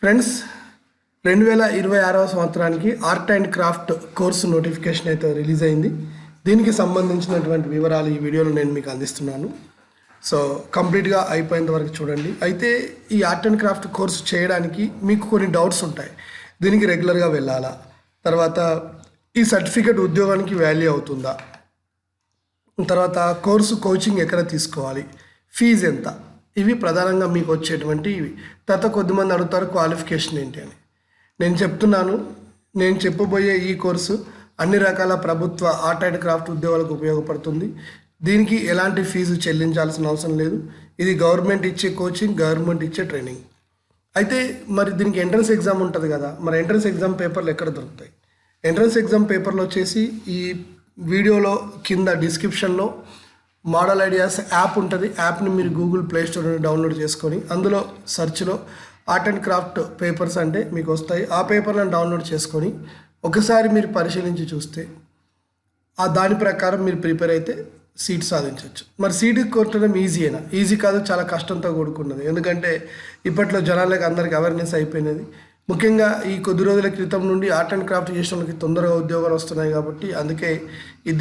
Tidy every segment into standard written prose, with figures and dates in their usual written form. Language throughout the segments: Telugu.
ఫ్రెండ్స్ 2026వ సంవత్సరానికి art and craft course notification అయితే రిలీజ్ అయింది. దీనికి సంబంధించినటువంటి వివరాలు ఈ వీడియోలో నేను మీకు అందిస్తున్నాను. సో కంప్లీట్గా అయిపోయేంత వరకు చూడండి. అయితే ఈ ఆర్ట్ అండ్ క్రాఫ్ట్ కోర్సు చేయడానికి మీకు కొన్ని డౌట్స్ ఉంటాయి. దీనికి రెగ్యులర్గా వెళ్ళాలా, తర్వాత ఈ సర్టిఫికేట్ ఉద్యోగానికి వాల్యూ అవుతుందా, తర్వాత కోర్సు కోచింగ్ ఎక్కడ తీసుకోవాలి, ఫీజు ఎంత, ఇవి ప్రధానంగా మీకు వచ్చేటువంటి ఇవి. తర్వాత కొద్దిమంది అడుగుతారు క్వాలిఫికేషన్ ఏంటి అని. నేను చెప్తున్నాను, నేను చెప్పబోయే ఈ కోర్సు అన్ని రకాల ప్రభుత్వ ఆర్ట్ అండ్ క్రాఫ్ట్ ఉద్యోగాలకు ఉపయోగపడుతుంది. దీనికి ఎలాంటి ఫీజు చెల్లించాల్సిన అవసరం లేదు. ఇది గవర్నమెంట్ ఇచ్చే కోచింగ్, గవర్నమెంట్ ఇచ్చే ట్రైనింగ్. అయితే మరి దీనికి ఎంట్రన్స్ ఎగ్జామ్ ఉంటుంది కదా, మరి ఎంట్రన్స్ ఎగ్జామ్ పేపర్లు ఎక్కడ దొరుకుతాయి? ఎంట్రన్స్ ఎగ్జామ్ పేపర్లు వచ్చేసి ఈ వీడియోలో కింద డిస్క్రిప్షన్లో మోడల్ ఐడియాస్ యాప్ ఉంటుంది. యాప్ని మీరు గూగుల్ ప్లే స్టోర్ నుండి డౌన్లోడ్ చేసుకొని అందులో సెర్చ్లో ఆర్ట్ అండ్ క్రాఫ్ట్ పేపర్స్ అంటే మీకు వస్తాయి. ఆ పేపర్లను డౌన్లోడ్ చేసుకొని ఒకసారి మీరు పరిశీలించి చూస్తే దాని ప్రకారం మీరు ప్రిపేర్ అయితే సీట్ సాధించవచ్చు. మరి సీట్ కొట్టడం ఈజీయేనా? ఈజీ కాదు, చాలా కష్టంతో కూడుకున్నది. ఎందుకంటే ఇప్పట్లో జనాలకు అందరికి అవేర్నెస్ అయిపోయినది. ముఖ్యంగా ఈ కొద్ది రోజుల క్రితం నుండి ఆర్ట్ అండ్ క్రాఫ్ట్ చేసిన వాళ్ళకి తొందరగా ఉద్యోగాలు వస్తున్నాయి కాబట్టి అందుకే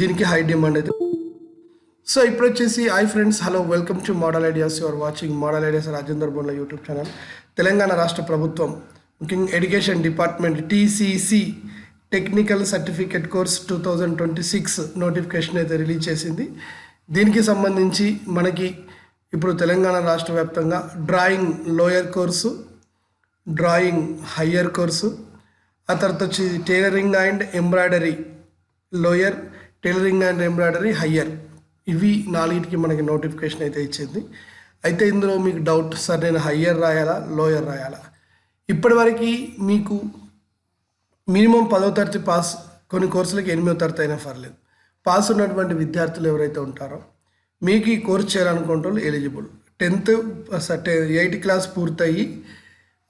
దీనికి హై డిమాండ్ అయితే. సో ఇప్పుడు వచ్చేసి hi friends, hello, welcome to model ideas. Your watching model ideas Rajender Bonla YouTube channel. Telangana రాష్ట్ర ప్రభుత్వం ముఖ్యంగా education department TCC technical certificate course 2026 notification అయితే రిలీజ్ చేసింది. దీనికి సంబంధించి మనకి ఇప్పుడు తెలంగాణ రాష్ట్ర వ్యాప్తంగా drawing lower course, drawing higher course, ఆ తర్వాత వచ్చి tailoring and embroidery lower, tailoring and embroidery higher, ఇవి నాలుగిటికి మనకి నోటిఫికేషన్ అయితే ఇచ్చింది. అయితే ఇందులో మీకు డౌట్, సార్ నేను హయ్యర్ రాయాలా, లోయర్ రాయాలా? ఇప్పటివరకు మీకు మినిమం 10వ తరగతి పాస్, కొన్ని కోర్సులకి 8వ తరగతి అయినా పర్లేదు. పాస్ ఉన్నటువంటి విద్యార్థులు ఎవరైతే ఉంటారో మీకు ఈ కోర్సు చేయాలనుకుంటే ఎలిజిబుల్. 8th క్లాస్ పూర్తయి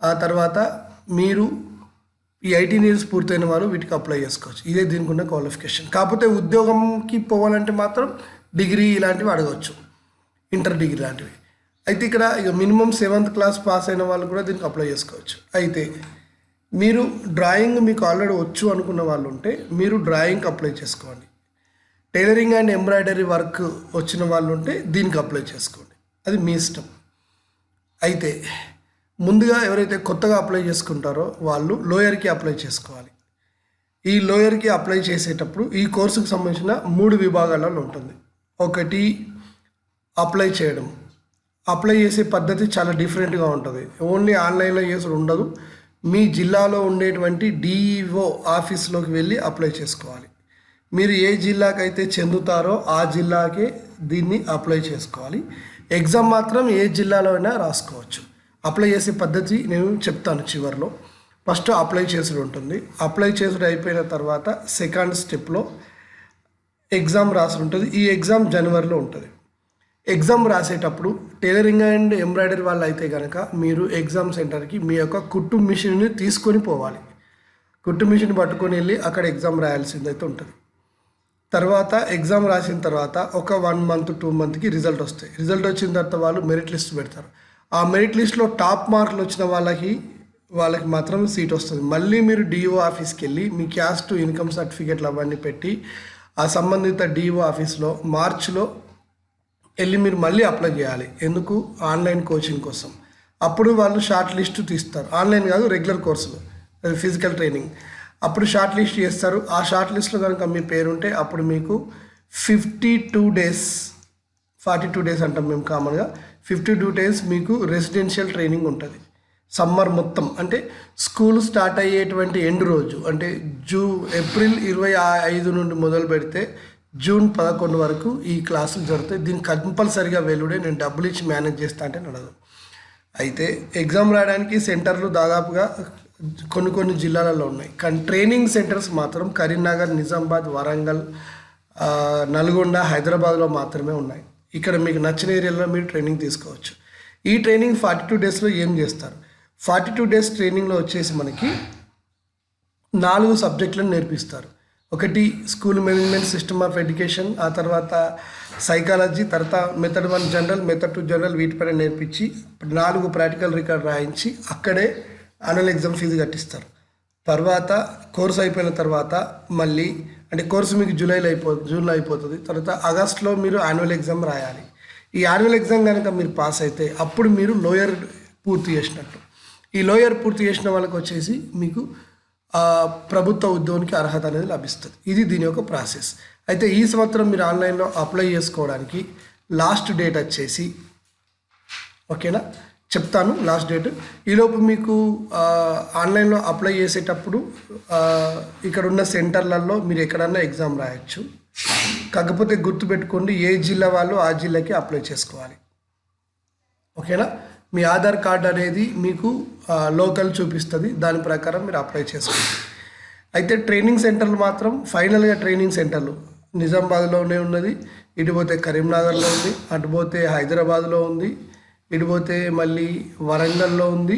ఆ తర్వాత మీరు ఈ 18 years పూర్తయిన వారు వీటికి అప్లై చేసుకోవచ్చు. ఇదే దీనికి ఉన్న క్వాలిఫికేషన్. కాకపోతే ఉద్యోగంకి పోవాలంటే మాత్రం డిగ్రీ ఇలాంటివి అడగవచ్చు, ఇంటర్ డిగ్రీ లాంటివి. అయితే ఇక్కడ ఇక మినిమం 7th క్లాస్ పాస్ అయిన వాళ్ళు కూడా దీనికి అప్లై చేసుకోవచ్చు. అయితే మీరు డ్రాయింగ్ మీకు ఆల్రెడీ వచ్చు అనుకున్న వాళ్ళు ఉంటే మీరు డ్రాయింగ్కి అప్లై చేసుకోండి. టైలరింగ్ అండ్ ఎంబ్రాయిడరీ వర్క్ వచ్చిన వాళ్ళు ఉంటే దీనికి అప్లై చేసుకోండి, అది మీ ఇష్టం. అయితే ముందుగా ఎవరైతే కొత్తగా అప్లై చేసుకుంటారో వాళ్ళు లోయర్కి అప్లై చేసుకోవాలి. ఈ లోయర్కి అప్లై చేసేటప్పుడు ఈ కోర్సుకు సంబంధించిన 3 విభాగాలలో ఉంటుంది. ఒకటి అప్లై చేయడం. అప్లై చేసే పద్ధతి చాలా డిఫరెంట్గా ఉంటుంది. ఓన్లీ ఆన్లైన్లో చేసుడు ఉండదు. మీ జిల్లాలో ఉండేటువంటి DEO ఆఫీస్లోకి వెళ్ళి అప్లై చేసుకోవాలి. మీరు ఏ జిల్లాకైతే చెందుతారో ఆ జిల్లాకే దీన్ని అప్లై చేసుకోవాలి. ఎగ్జామ్ మాత్రం ఏ జిల్లాలో అయినా రాసుకోవచ్చు. అప్లై చేసే పద్ధతి నేను చెప్తాను చివరిలో. ఫస్ట్ అప్లై చేసుడు ఉంటుంది. అప్లై చేసుడు అయిపోయిన తర్వాత సెకండ్ స్టెప్లో ఎగ్జామ్ రాసి ఉంటుంది. ఈ ఎగ్జామ్ జనవరిలో ఉంటుంది. ఎగ్జామ్ రాసేటప్పుడు టైలరింగ్ అండ్ ఎంబ్రాయిడరీ వాళ్ళు అయితే కనుక మీరు ఎగ్జామ్ సెంటర్కి మీ యొక్క కుట్టు మిషన్ని తీసుకొని పోవాలి. కుట్టు మిషన్ పట్టుకొని వెళ్ళి అక్కడ ఎగ్జామ్ రాయాల్సిందైతే ఉంటుంది. తర్వాత ఎగ్జామ్ రాసిన తర్వాత ఒక 1 month 2 monthకి రిజల్ట్ వస్తాయి. రిజల్ట్ వచ్చిన తర్వాత వాళ్ళు మెరిట్ లిస్ట్ పెడతారు. ఆ మెరిట్ లిస్ట్లో టాప్ మార్కులు వచ్చిన వాళ్ళకి మాత్రం సీట్ వస్తుంది. మళ్ళీ మీరు DO ఆఫీస్కి వెళ్ళి మీ క్యాస్ట్, ఇన్కమ్ సర్టిఫికేట్లు అవన్నీ పెట్టి ఆ సంబంధిత DO ఆఫీస్లో మార్చిలో వెళ్ళి మీరు మళ్ళీ అప్లై చేయాలి. ఎందుకు? ఆన్లైన్ కోచింగ్ కోసం. అప్పుడు వాళ్ళు షార్ట్ లిస్ట్ తీస్తారు. ఆన్లైన్ కాదు, రెగ్యులర్ కోర్సులు, ఫిజికల్ ట్రైనింగ్. అప్పుడు షార్ట్ లిస్ట్ చేస్తారు. ఆ షార్ట్ లిస్ట్లో కనుక మీ పేరు ఉంటే అప్పుడు మీకు 52 days, 42 days అంటాం మేము కామన్గా, 52 days మీకు రెసిడెన్షియల్ ట్రైనింగ్ ఉంటుంది. సమ్మర్ మొత్తం అంటే స్కూల్ స్టార్ట్ అయ్యేటువంటి ఎండ్ రోజు అంటే ఏప్రిల్ 25 నుండి మొదలు పెడితే జూన్ 11 వరకు ఈ క్లాసులు జరుగుతాయి. దీనికి కంపల్సరీగా వెలుడే. నేను డబ్బులు ఇచ్చి మేనేజ్ చేస్తా అంటే నడదు. అయితే ఎగ్జామ్ రాయడానికి సెంటర్లు దాదాపుగా కొన్ని జిల్లాలలో ఉన్నాయి. కానీ ట్రైనింగ్ సెంటర్స్ మాత్రం కరీంనగర్, నిజామాబాద్, వరంగల్, నల్గొండ, హైదరాబాద్లో మాత్రమే ఉన్నాయి. ఇక్కడ మీకు నచ్చిన ఏరియాలో మీరు ట్రైనింగ్ తీసుకోవచ్చు. ఈ ట్రైనింగ్ 42 daysలో ఏం చేస్తారు? 42 days ట్రైనింగ్లో వచ్చేసి మనకి 4 సబ్జెక్టులను నేర్పిస్తారు. ఒకటి school management system of education, ఆ తర్వాత సైకాలజీ, తర్వాత మెథడ్ 1 జనరల్, మెథడ్ 2 జనరల్, వీటిపైన నేర్పించి 4 ప్రాక్టికల్ రికార్డ్ రాయించి అక్కడే యాన్యువల్ ఎగ్జామ్ ఫీజు కట్టిస్తారు. తర్వాత కోర్సు అయిపోయిన తర్వాత మళ్ళీ అంటే కోర్సు మీకు జూన్లో అయిపోతుంది. తర్వాత ఆగస్ట్లో మీరు యాన్యువల్ ఎగ్జామ్ రాయాలి. ఈ యాన్యువల్ ఎగ్జామ్ కనుక మీరు పాస్ అయితే అప్పుడు మీరు లోయర్ పూర్తి చేసినట్టు. ఈ లోయర్ పూర్తి చేసిన వాళ్ళకి వచ్చేసి మీకు ప్రభుత్వ ఉద్యోగానికి అర్హత అనేది లభిస్తుంది. ఇది దీని యొక్క ప్రాసెస్. అయితే ఈ సంవత్సరం మీరు ఆన్లైన్లో అప్లై చేసుకోవడానికి లాస్ట్ డేట్ వచ్చేసి ఓకేనా చెప్తాను లాస్ట్ డేట్. ఈలోపు మీకు ఆన్లైన్లో అప్లై చేసేటప్పుడు ఇక్కడ ఉన్న సెంటర్లలో మీరు ఎక్కడన్నా ఎగ్జామ్ రాయొచ్చు. కాకపోతే గుర్తుపెట్టుకోండి, ఏ జిల్లా వాళ్ళు ఆ జిల్లాకి అప్లై చేసుకోవాలి. ఓకేనా, మీ ఆధార్ కార్డ్ అనేది మీకు లోకల్ చూపిస్తుంది, దాని ప్రకారం మీరు అప్లై చేసుకోండి. అయితే ట్రైనింగ్ సెంటర్లు మాత్రం ఫైనల్గా ట్రైనింగ్ సెంటర్లు నిజామాబాద్లోనే ఉన్నది, ఇటుపోతే కరీంనగర్లో ఉంది, అటుపోతే హైదరాబాద్లో ఉంది, ఇటుపోతే మళ్ళీ వరంగల్లో ఉంది.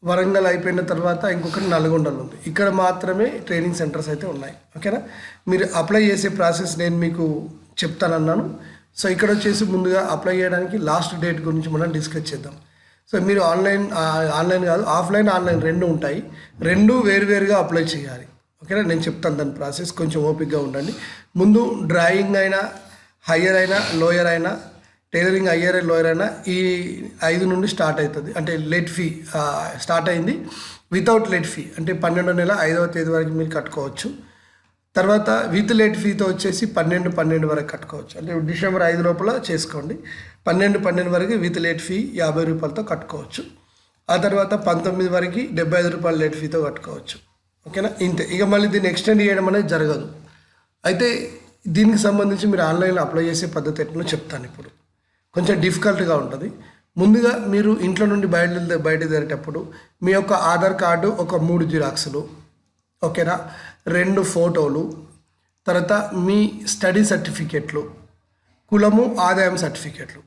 వరంగల్ అయిపోయిన తర్వాత ఇంకొకటి నల్గొండలో ఉంది. ఇక్కడ మాత్రమే ట్రైనింగ్ సెంటర్స్ అయితే ఉన్నాయి. ఓకేనా, మీరు అప్లై చేసే ప్రాసెస్ నేను మీకు చెప్తానన్నాను. సో ఇక్కడ వచ్చేసి ముందుగా అప్లై చేయడానికి లాస్ట్ డేట్ గురించి మనం డిస్కస్ చేద్దాం. సో మీరు ఆన్లైన్ కాదు ఆఫ్లైన్ ఆన్లైన్ రెండు ఉంటాయి, రెండు వేరువేరుగా అప్లై చేయాలి. ఓకేనా, నేను చెప్తాను దాని ప్రాసెస్, కొంచెం ఓపిక్గా ఉండండి. ముందు డ్రాయింగ్ అయినా హయ్యర్ అయినా లోయర్ అయినా టైలరింగ్ హయ్యర్ లోయర్ అయినా ఈ 5 నుండి స్టార్ట్ అవుతుంది. అంటే లేట్ ఫీ స్టార్ట్ అయింది, వితౌట్ లేట్ ఫీ అంటే 12వ నెల 5వ తేదీ వరకు మీరు కట్టుకోవచ్చు. తర్వాత విత్ లేట్ ఫీతో వచ్చేసి 12 వరకు కట్టుకోవచ్చు. అంటే డిసెంబర్ 5 లోపల చేసుకోండి. 12 వరకు విత్ లేట్ ఫీ 50 రూపాయలతో కట్టుకోవచ్చు. ఆ తర్వాత 19 వరకు 75 రూపాయల లేట్ ఫీతో కట్టుకోవచ్చు. ఓకేనా, ఇంతే. ఇక మళ్ళీ దీన్ని ఎక్స్టెండ్ చేయడం అనేది జరగదు. అయితే దీనికి సంబంధించి మీరు ఆన్లైన్లో అప్లై చేసే పద్ధతి ఎట్లా చెప్తాను. ఇప్పుడు కొంచెం డిఫికల్ట్గా ఉంటుంది. ముందుగా మీరు ఇంట్లో నుండి బయటదేరేటప్పుడు మీ యొక్క ఆధార్ కార్డు ఒక 3 జిరాక్సులు, ఓకేనా, 2 ఫోటోలు, తర్వాత మీ స్టడీ సర్టిఫికెట్లు, కులము ఆదాయం సర్టిఫికెట్లు.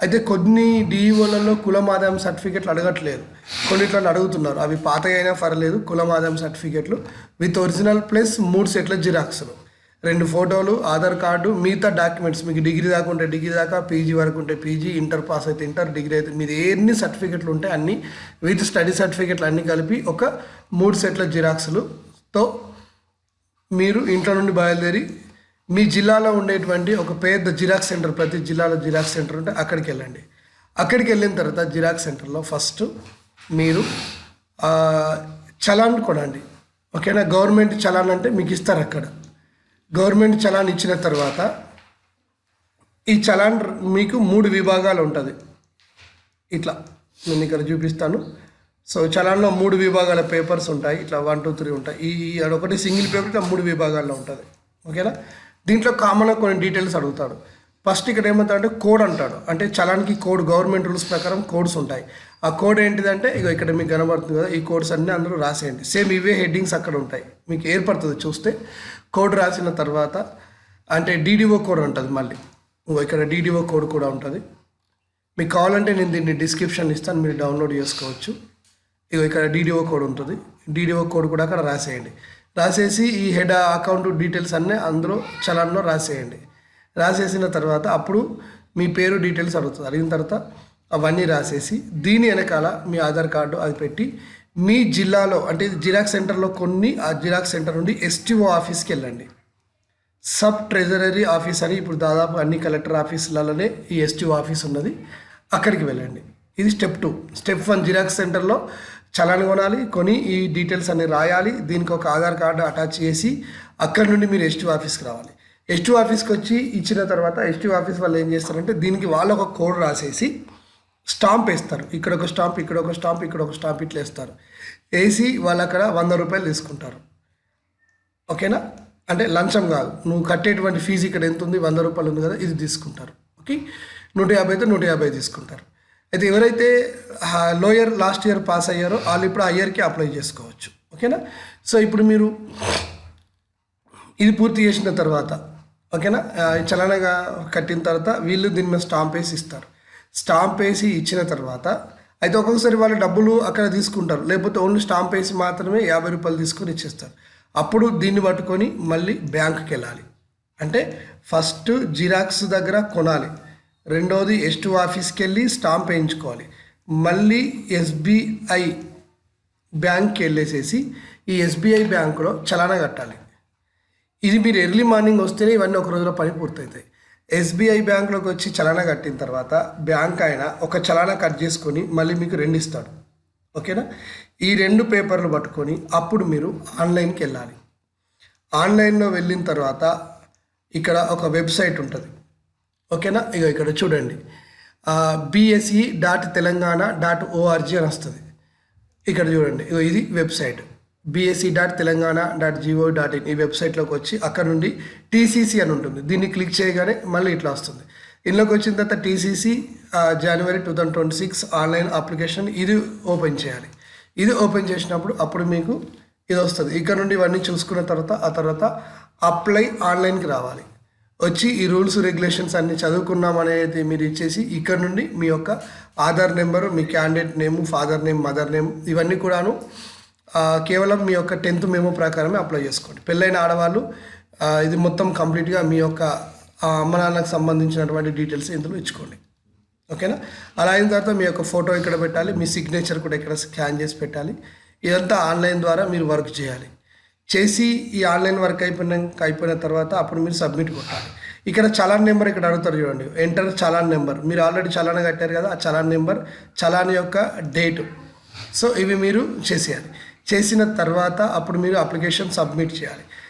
అయితే కొన్ని డిఈఓలలో కులం ఆదాయం సర్టిఫికెట్లు అడగట్లేదు, కొన్నిట్లలో అడుగుతున్నారు. అవి పాత అయినా పర్లేదు. కులం ఆదాయం సర్టిఫికెట్లు విత్ ఒరిజినల్ ప్లస్ 3 సెట్ల జిరాక్సులు, 2 ఫోటోలు, ఆధార్ కార్డు, మిగతా డాక్యుమెంట్స్. మీకు డిగ్రీ దాకా ఉంటే డిగ్రీ దాకా, పీజీ వరకు ఉంటే పీజీ, ఇంటర్ పాస్ అయితే ఇంటర్, డిగ్రీ అయితే మీరు ఎన్ని సర్టిఫికెట్లు ఉంటే అన్ని విత్ స్టడీ సర్టిఫికెట్లు అన్నీ కలిపి ఒక 3 సెట్ల జిరాక్సులతో మీరు ఇంట్లో నుండి బయలుదేరి మీ జిల్లాలో ఉండేటువంటి ఒక పెద్ద జిరాక్స్ సెంటర్, ప్రతి జిల్లాలో జిరాక్స్ సెంటర్ ఉంటే అక్కడికి వెళ్ళండి. అక్కడికి వెళ్ళిన తర్వాత జిరాక్స్ సెంటర్లో ఫస్ట్ మీరు చలాన్ కొనండి. ఓకేనా, గవర్నమెంట్ చలాన్ అంటే మీకు ఇస్తారు. అక్కడ గవర్నమెంట్ చలాన్ ఇచ్చిన తర్వాత ఈ చలాన్ మీకు 3 విభాగాలు ఉంటుంది. ఇట్లా నేను ఇక్కడ చూపిస్తాను. సో చలాన్లో 3 విభాగాల పేపర్స్ ఉంటాయి. ఇట్లా 1, 2, 3 ఉంటాయి. అదొకటి సింగిల్ పేపర్ ఇట్లా 3 విభాగాల్లో ఉంటుంది. ఓకేనా, దీంట్లో కామన్గా కొన్ని డీటెయిల్స్ అడుగుతాడు. ఫస్ట్ ఇక్కడ ఏమంటాడంటే కోడ్ అంటాడు. అంటే చలాన్కి కోడ్, గవర్నమెంట్ రూల్స్ ప్రకారం కోడ్స్ ఉంటాయి. ఆ కోడ్ ఏంటిదంటే ఇక్కడ మీకు కనబడుతుంది కదా, ఈ కోడ్స్ అన్నీ అందరూ రాసేయండి. సేమ్ ఇవే హెడ్డింగ్స్ అక్కడ ఉంటాయి, మీకు ఏర్పడుతుంది చూస్తే. కోడ్ రాసిన తర్వాత అంటే డీడీఓ కోడ్ ఉంటుంది. మళ్ళీ ఇక్కడ డీడీఓ కోడ్ కూడా ఉంటుంది. మీకు కావాలంటే నేను దీన్ని డిస్క్రిప్షన్ ఇస్తాను, మీరు డౌన్లోడ్ చేసుకోవచ్చు. ఇక్కడ డీడీఓ కోడ్ ఉంటుంది. డీడీఓ కోడ్ కూడా అక్కడ రాసేయండి. రాసేసి ఈ హెడ్ అకౌంట్ డీటెయిల్స్ అన్నీ అందులో చలాన్లో రాసేయండి. రాసేసిన తర్వాత అప్పుడు మీ పేరు డీటెయిల్స్ అడుగుతుంది. అడిగిన తర్వాత అవన్నీ రాసేసి దీని వెనకాల మీ ఆధార్ కార్డు అది పెట్టి మీ జిల్లాలో అంటే జిరాక్స్ సెంటర్లో కొన్ని, ఆ జిరాక్స్ సెంటర్ నుండి ఎస్టీఓ ఆఫీస్కి వెళ్ళండి. సబ్ ట్రెజరీ ఆఫీస్ అని ఇప్పుడు దాదాపు అన్ని కలెక్టర్ ఆఫీసులలోనే ఈ ఎస్టీఓ ఆఫీస్ ఉన్నది. అక్కడికి వెళ్ళండి. ఇది స్టెప్ 2. స్టెప్ 1 జిరాక్స్ సెంటర్లో చలాన్ కొనాలి, కొని ఈ డీటెయిల్స్ అన్ని రాయాలి. దీనికి ఒక ఆధార్ కార్డు అటాచ్ చేసి అక్కడి నుండి మీరు ఎస్టీఓ ఆఫీస్కి రావాలి. ఎస్టీఓ ఆఫీస్కి వచ్చి ఇచ్చిన తర్వాత ఎస్టీఓ ఆఫీస్ వాళ్ళు ఏం చేస్తారంటే దీనికి వాళ్ళు ఒక కోడ్ రాసేసి స్టాంప్ వేస్తారు. ఇక్కడ ఒక స్టాంప్, ఇక్కడ ఒక స్టాంప్, ఇక్కడ ఒక స్టాంప్, ఇట్లా వేస్తారు. వేసి వాళ్ళు అక్కడ 100 రూపాయలు తీసుకుంటారు. ఓకేనా, అంటే లంచం కాదు, నువ్వు కట్టేటువంటి ఫీజు ఇక్కడ ఎంత ఉంది, 100 రూపాయలు ఉంది కదా, ఇది తీసుకుంటారు. ఓకే, 150 అయితే 150 తీసుకుంటారు. అయితే ఎవరైతే లోయర్ లాస్ట్ ఇయర్ పాస్ అయ్యారో వాళ్ళు ఇప్పుడు ఆ ఇయర్కి అప్లై చేసుకోవచ్చు. ఓకేనా, సో ఇప్పుడు మీరు ఇది పూర్తి చేసిన తర్వాత ఓకేనా, చలనగా కట్టిన తర్వాత వీళ్ళు దీని మీద స్టాంప్ వేసి ఇస్తారు. స్టాంప్ వేసి ఇచ్చిన తర్వాత అయితే ఒక్కొక్కసారి వాళ్ళు డబ్బులు అక్కడ తీసుకుంటారు, లేకపోతే ఓన్లీ స్టాంప్ వేసి మాత్రమే 50 రూపాయలు తీసుకొని ఇచ్చేస్తారు. అప్పుడు దీన్ని పట్టుకొని మళ్ళీ బ్యాంకుకి వెళ్ళాలి. అంటే ఫస్ట్ జిరాక్స్ దగ్గర కొనాలి, రెండోది ఎస్టీఓ ఆఫీస్కి వెళ్ళి స్టాంప్ వేయించుకోవాలి, మళ్ళీ ఎస్బీఐ బ్యాంక్కి వెళ్ళేసేసి ఈ ఎస్బీఐ బ్యాంకులో చలానా కట్టాలి. ఇది మీరు ఎర్లీ మార్నింగ్ వస్తేనే ఇవన్నీ ఒక రోజులో పని పూర్తవుతాయి. ఎస్బీఐ బ్యాంకులోకి వచ్చి చలానా కట్టిన తర్వాత బ్యాంక్ ఆయన ఒక చలానా కట్ చేసుకొని మళ్ళీ మీకు 2 ఇస్తాడు. ఓకేనా? ఈ 2 పేపర్లు పట్టుకొని అప్పుడు మీరు ఆన్లైన్కి వెళ్ళాలి. ఆన్లైన్లో వెళ్ళిన తర్వాత ఇక్కడ ఒక వెబ్సైట్ ఉంటుంది. ఓకేనా? ఇక్కడ చూడండి, bse.telangana.org అని వస్తుంది. ఇక్కడ చూడండి, ఇది వెబ్సైట్ bse.telangana.go.in. ఈ వెబ్సైట్లోకి వచ్చి అక్కడ నుండి టీసీసీ అని ఉంటుంది. దీన్ని క్లిక్ చేయగానే మళ్ళీ ఇట్లా వస్తుంది. ఇందులోకి వచ్చిన తర్వాత టీసీసీ జనవరి 2026 ఆన్లైన్ అప్లికేషన్ ఇది ఓపెన్ చేయాలి. ఇది ఓపెన్ చేసినప్పుడు అప్పుడు మీకు ఇది వస్తుంది. ఇక్కడ నుండి ఇవన్నీ చూసుకున్న తర్వాత ఆ తర్వాత అప్లై ఆన్లైన్కి రావాలి. వచ్చి ఈ రూల్స్ రెగ్యులేషన్స్ అన్ని చదువుకున్నాం అనేది మీరు ఇచ్చేసి ఇక్కడ నుండి మీ యొక్క ఆధార్ నెంబరు, మీ candidate name, father name, mother name ఇవన్నీ కూడాను కేవలం మీ యొక్క 10th మెమో ప్రకారమే అప్లై చేసుకోండి. పెళ్ళైన ఆడవాళ్ళు ఇది మొత్తం కంప్లీట్గా మీ యొక్క అమ్మ నాన్నకు సంబంధించినటువంటి డీటెయిల్స్ ఇందులో ఇచ్చుకోండి. ఓకేనా? అలా అయిన తర్వాత మీ యొక్క ఫోటో ఇక్కడ పెట్టాలి, మీ సిగ్నేచర్ కూడా ఇక్కడ స్కాన్ చేసి పెట్టాలి. ఇదంతా ఆన్లైన్ ద్వారా మీరు వర్క్ చేయాలి. చేసి ఈ ఆన్లైన్ వర్క్ అయిపోయిన తర్వాత అప్పుడు మీరు సబ్మిట్ కొట్టాలి. ఇక్కడ చలాన్ నెంబర్ ఇక్కడ అడుగుతారు చూడండి, ఎంటర్ చలాన్ నెంబర్. మీరు ఆల్రెడీ చలాన్ కట్టారు కదా, ఆ చలాన్ నెంబర్, చలాన్ యొక్క డేటు. సో ఇవి మీరు చేసేయాలి. చేసిన తర్వాత అప్పుడు మీరు అప్లికేషన్ సబ్మిట్ చేయాలి.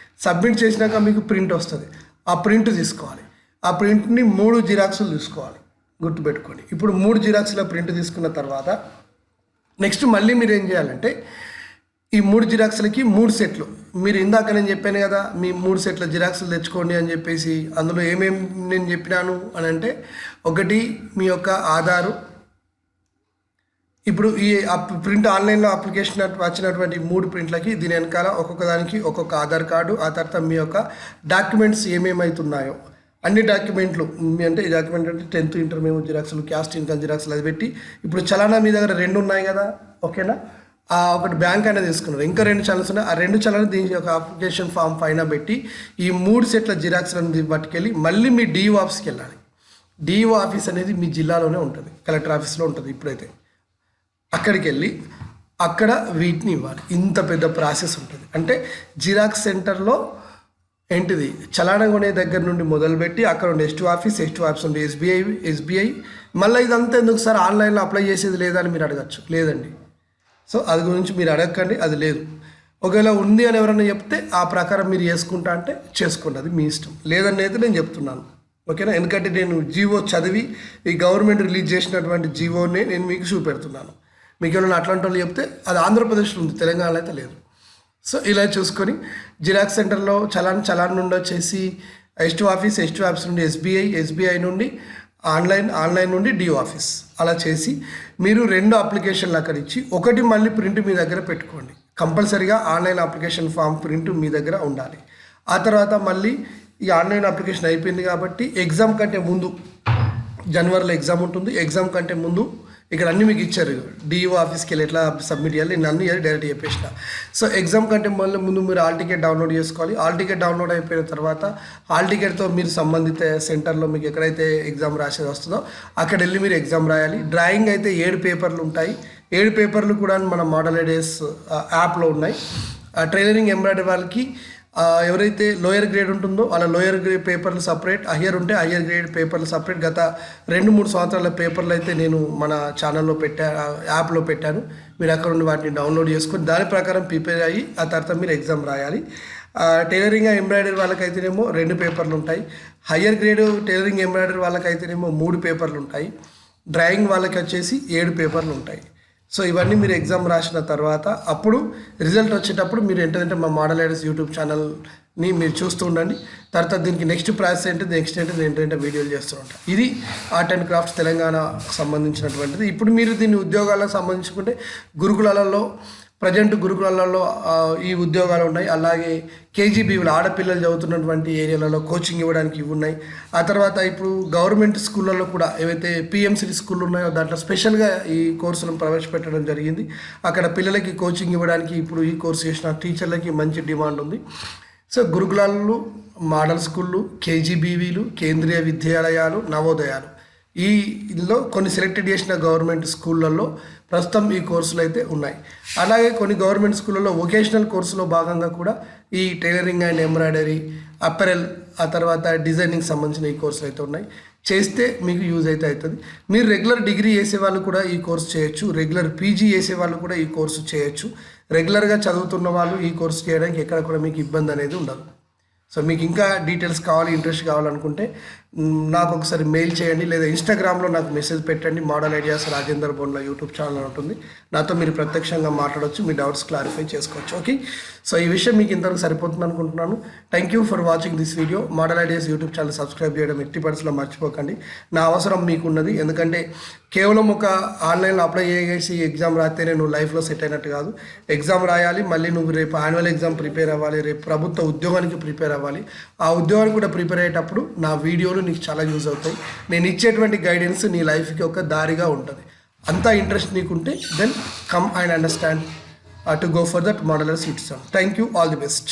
సబ్మిట్ చేసినాక మీకు ప్రింట్ వస్తుంది. ఆ ప్రింట్ తీసుకోవాలి. ఆ ప్రింట్ని 3 జిరాక్సులు తీసుకోవాలి, గుర్తుపెట్టుకోండి. ఇప్పుడు 3 జిరాక్సుల ప్రింట్ తీసుకున్న తర్వాత నెక్స్ట్ మళ్ళీ మీరు ఏం చేయాలంటే ఈ 3 జిరాక్సులకి 3 సెట్లు. మీరు ఇందాక నేను చెప్పాను కదా, మీ 3 సెట్ల జిరాక్సులు తెచ్చుకోండి అని చెప్పేసి. అందులో ఏమేమి నేను చెప్పినాను అని అంటే, ఒకటి మీ యొక్క ఆధారు. ఇప్పుడు ఈ ప్రింట్ ఆన్లైన్లో అప్లికేషన్ వచ్చినటువంటి 3 ప్రింట్లకి దీని వెనకాల ఒక్కొక్క దానికి ఒక్కొక్క ఆధార్ కార్డు, ఆ తర్వాత మీ యొక్క డాక్యుమెంట్స్ ఏమేమవుతున్నాయో అన్ని డాక్యుమెంట్లు. అంటే ఈ డాక్యుమెంట్ అంటే 10th ఇంటర్ మెమో జిరాక్స్లు, క్యాస్ట్ ఇన్కమ్ జిరాక్స్లు అది పెట్టి. ఇప్పుడు చలానా మీ దగ్గర 2 ఉన్నాయి కదా, ఓకేనా? ఒకటి బ్యాంక్ అనేది తీసుకున్నారు, ఇంకా 2 చలాన్స్ ఉన్నాయి. ఆ 2 చలాన్ దీని యొక్క అప్లికేషన్ ఫామ్ పైన పెట్టి ఈ 3 సెట్ల జిరాక్స్లను పట్టుకెళ్ళి మళ్ళీ మీ డిఓ ఆఫీస్కి వెళ్ళాలి. డిఓ ఆఫీస్ అనేది మీ జిల్లాలోనే ఉంటుంది, కలెక్టర్ ఆఫీస్లో ఉంటుంది. ఇప్పుడైతే అక్కడికి వెళ్ళి అక్కడ వీటిని ఇవ్వాలి. ఇంత పెద్ద ప్రాసెస్ ఉంటుంది. అంటే జిరాక్స్ సెంటర్లో ఏంటిది, చలానా కొనే దగ్గర నుండి మొదలుపెట్టి అక్కడ ఉండే ఎస్టీ ఆఫీస్ ఉండే ఎస్బీఐ మళ్ళీ ఇదంతా ఎందుకు సార్ ఆన్లైన్లో అప్లై చేసేది లేదా అని మీరు అడగచ్చు. లేదండి, సో అది గురించి మీరు అడగకండి, అది లేదు. ఒకవేళ ఉంది అని ఎవరైనా చెప్తే ఆ ప్రకారం మీరు చేసుకుంటా అంటే చేసుకోండి, అది మీ ఇష్టం. లేదని అయితే నేను చెప్తున్నాను, ఓకేనా? ఎందుకంటే నేను జీవో చదివి ఈ గవర్నమెంట్ రిలీజ్ చేసినటువంటి జీవోని నేను మీకు చూపెడుతున్నాను. మీకు ఏమైనా అట్లాంటి వాళ్ళు చెప్తే అది ఆంధ్రప్రదేశ్లో ఉంది, తెలంగాణలో అయితే లేదు. సో ఇలా చూసుకొని జిరాక్స్ సెంటర్లో చలాన్ నుండి వచ్చేసి ఎస్టీ ఆఫీస్ నుండి ఎస్బీఐ నుండి ఆన్లైన్ నుండి డిఓ ఆఫీస్ అలా చేసి మీరు 2 అప్లికేషన్లు అక్కడ ఇచ్చి ఒకటి మళ్ళీ ప్రింట్ మీ దగ్గర పెట్టుకోండి. కంపల్సరీగా ఆన్లైన్ అప్లికేషన్ ఫామ్ ప్రింట్ మీ దగ్గర ఉండాలి. ఆ తర్వాత మళ్ళీ ఈ ఆన్లైన్ అప్లికేషన్ అయిపోయింది కాబట్టి ఎగ్జామ్ కంటే ముందు, జనవరిలో ఎగ్జామ్ ఉంటుంది. ఎగ్జామ్ కంటే ముందు ఇక్కడ అన్నీ మీకు ఇచ్చారు, డిఓ ఆఫీస్కి వెళ్ళి ఎట్లా సబ్మిట్ చేయాలి, నేను అన్నీ డైరెక్ట్ చెప్పేసిన. సో ఎగ్జామ్ కంటే మళ్ళీ ముందు మీరు హాల్ టికెట్ డౌన్లోడ్ చేసుకోవాలి. హాల్ టికెట్ డౌన్లోడ్ అయిపోయిన తర్వాత హాల్ టికెట్తో మీరు సంబంధిత సెంటర్లో మీకు ఎక్కడైతే ఎగ్జామ్ రాసేది వస్తుందో అక్కడ వెళ్ళి మీరు ఎగ్జామ్ రాయాలి. డ్రాయింగ్ అయితే 7 పేపర్లు ఉంటాయి. 7 పేపర్లు కూడా మన మోడల్ ఐడియాస్ యాప్లో ఉన్నాయి. ట్రైలరింగ్ ఎంబ్రాయిడరీ వాళ్ళకి ఎవరైతే లోయర్ గ్రేడ్ ఉంటుందో వాళ్ళ లోయర్ గ్రేడ్ పేపర్లు సపరేట్, హయ్యర్ ఉంటే హయ్యర్ గ్రేడ్ పేపర్లు సపరేట్. గత 2-3 సంవత్సరాల పేపర్లు అయితే నేను మన ఛానల్లో యాప్లో పెట్టాను. మీరు అక్కడ నుండి వాటిని డౌన్లోడ్ చేసుకొని దాని ప్రకారం ప్రిపేర్ అయ్యి ఆ తర్వాత మీరు ఎగ్జామ్ రాయాలి. టైలరింగ్ ఎంబ్రాయిడరీ వాళ్ళకైతేనేమో 2 పేపర్లు ఉంటాయి. హయ్యర్ గ్రేడ్ టైలరింగ్ ఎంబ్రాయిడరీ వాళ్ళకైతేనేమో 3 పేపర్లు ఉంటాయి. డ్రాయింగ్ వాళ్ళకి వచ్చేసి 7 పేపర్లు ఉంటాయి. సో ఇవన్నీ మీరు ఎగ్జామ్ రాసిన తర్వాత అప్పుడు రిజల్ట్ వచ్చేటప్పుడు మీరు ఏంటంటే మా మోడల్ ఐడియాస్ యూట్యూబ్ ఛానల్ని మీరు చూస్తూ ఉండండి. తర్వాత దీనికి నెక్స్ట్ ప్రాసెస్ ఏంటంటే వీడియోలు చేస్తూ ఉంటాను. ఇది ఆర్ట్ అండ్ క్రాఫ్ట్స్ తెలంగాణకు సంబంధించినటువంటిది. ఇప్పుడు మీరు దీన్ని ఉద్యోగాలకు సంబంధించుకుంటే గురుకులాలలో ప్రజెంట్ గురుకులాలలో ఈ ఉద్యోగాలు ఉన్నాయి. అలాగే కేజీబీవీలు ఆడపిల్లలు చదువుతున్నటువంటి ఏరియాలలో కోచింగ్ ఇవ్వడానికి ఇవి ఉన్నాయి. ఆ తర్వాత ఇప్పుడు గవర్నమెంట్ స్కూళ్ళల్లో కూడా ఏవైతే పిఎంసీ స్కూళ్ళు ఉన్నాయో దాంట్లో స్పెషల్గా ఈ కోర్సులను ప్రవేశపెట్టడం జరిగింది. అక్కడ పిల్లలకి కోచింగ్ ఇవ్వడానికి ఇప్పుడు ఈ కోర్సు చేసిన టీచర్లకి మంచి డిమాండ్ ఉంది. సో గురుకులాలు, మోడల్ స్కూళ్ళు, కేజీబీవీలు, కేంద్రీయ విద్యాలయాలు, నవోదయాలు, ఇందులో కొన్ని సెలెక్టెడ్ చేసిన గవర్నమెంట్ స్కూళ్ళల్లో ప్రస్తుతం ఈ కోర్సులు అయితే ఉన్నాయి. అలాగే కొన్ని గవర్నమెంట్ స్కూళ్ళలో వొకేషనల్ కోర్సులో భాగంగా కూడా ఈ టైలరింగ్ అండ్ ఎంబ్రాయిడరీ, అపెరల్, ఆ తర్వాత డిజైనింగ్ సంబంధించిన ఈ కోర్సులు అయితే ఉన్నాయి. చేస్తే మీకు యూజ్ అయితే అవుతుంది. మీరు రెగ్యులర్ డిగ్రీ చేసే వాళ్ళు కూడా ఈ కోర్సు చేయొచ్చు, రెగ్యులర్ పీజీ చేసే వాళ్ళు కూడా ఈ కోర్సు చేయొచ్చు. రెగ్యులర్గా చదువుతున్న వాళ్ళు ఈ కోర్సు చేయడానికి ఎక్కడ కూడా మీకు ఇబ్బంది అనేది ఉండదు. సో మీకు ఇంకా డీటెయిల్స్ కావాలి, ఇంట్రెస్ట్ కావాలనుకుంటే నాకు ఒకసారి మెయిల్ చేయండి, లేదా ఇన్స్టాగ్రామ్లో నాకు మెసేజ్ పెట్టండి. Model ideas Rajender Bonla YouTube channel ఉంటుంది. నాతో మీరు ప్రత్యక్షంగా మాట్లాడవచ్చు, మీ డౌట్స్ క్లారిఫై చేసుకోవచ్చు. ఓకే, సో ఈ విషయం మీకు ఇంతవరకు సరిపోతుంది అనుకుంటున్నాను. Thank you for watching this video. Model ideas YouTube channel subscribe చేయడం ఎట్టి పరిస్థితుల్లో మర్చిపోకండి. నా అవసరం మీకున్నది. ఎందుకంటే కేవలం ఒక ఆన్లైన్లో అప్లై చేసి ఎగ్జామ్ రాస్తేనే నువ్వు లైఫ్లో సెట్ అయినట్టు కాదు. ఎగ్జామ్ రాయాలి, మళ్ళీ నువ్వు రేపు యాన్యువల్ ఎగ్జామ్ ప్రిపేర్ అవ్వాలి, రేపు ప్రభుత్వ ఉద్యోగానికి ప్రిపేర్ అవ్వాలి. ఆ ఉద్యోగానికి కూడా ప్రిపేర్ అయ్యేటప్పుడు నా వీడియోలు నీకు చాలా యూజ్ అవుతాయి. నేను ఇచ్చేటువంటి గైడెన్స్ నీ లైఫ్కి ఒక దారిగా ఉంటుంది. అంతా ఇంట్రెస్ట్ నీకుంటే then come and understand to go for that modeler citizen. Thank you, all the best.